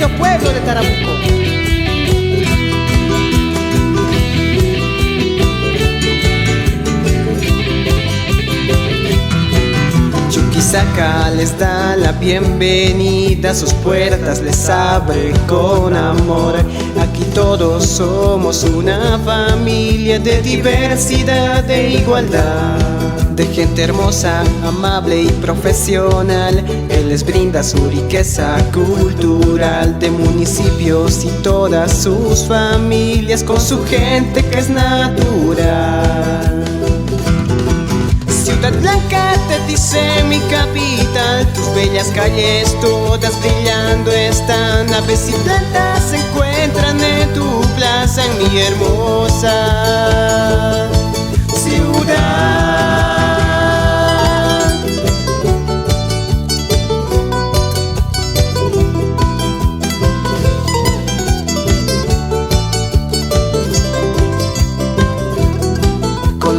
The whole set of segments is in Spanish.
querido pueblo de Tarabuco. Chuquisaca les da la bienvenida, sus puertas les abre con amor. Aquí todos somos una familia de diversidad e igualdad, de gente hermosa, amable y profesional, que les brinda su riqueza cultural, de municipios y todas sus familias, con su gente que es natural. Ciudad Blanca te dice mi capital, tus bellas calles todas brillando están. Aves y plantas se encuentran en tu plaza, en mi hermosa ciudad.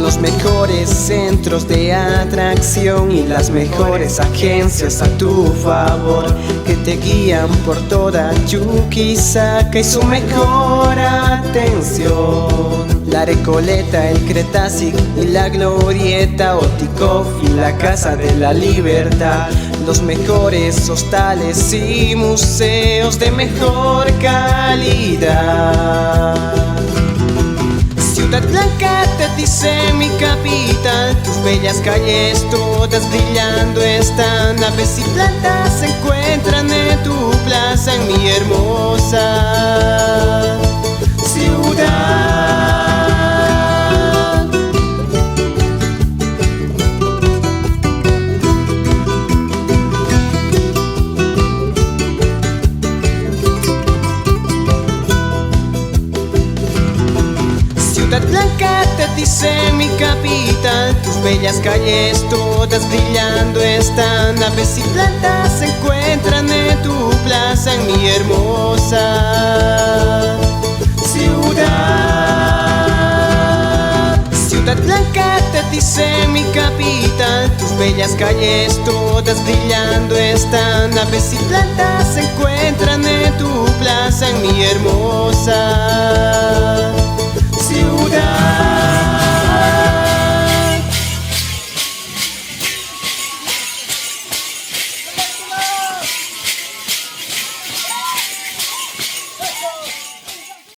Los mejores centros de atracción y las mejores agencias a tu favor, que te guían por toda Chuquisaca y su mejor atención. La Recoleta, el Cretácic y la Glorieta, Oticoff y la Casa de la Libertad, los mejores hostales y museos de mejor calidad. Ciudad Blanca te dice mi capital, tus bellas calles todas brillando están. Aves y plantas se encuentran en tu plaza, en mi hermosa ciudad. Ciudad Blanca te dice mi capital, tus bellas calles todas brillando están. Aves y plantas se encuentran en tu plaza, en mi hermosa ciudad. Ciudad Blanca te dice mi capital, tus bellas calles todas brillando están. Aves y plantas se encuentran en tu plaza, en mi hermosa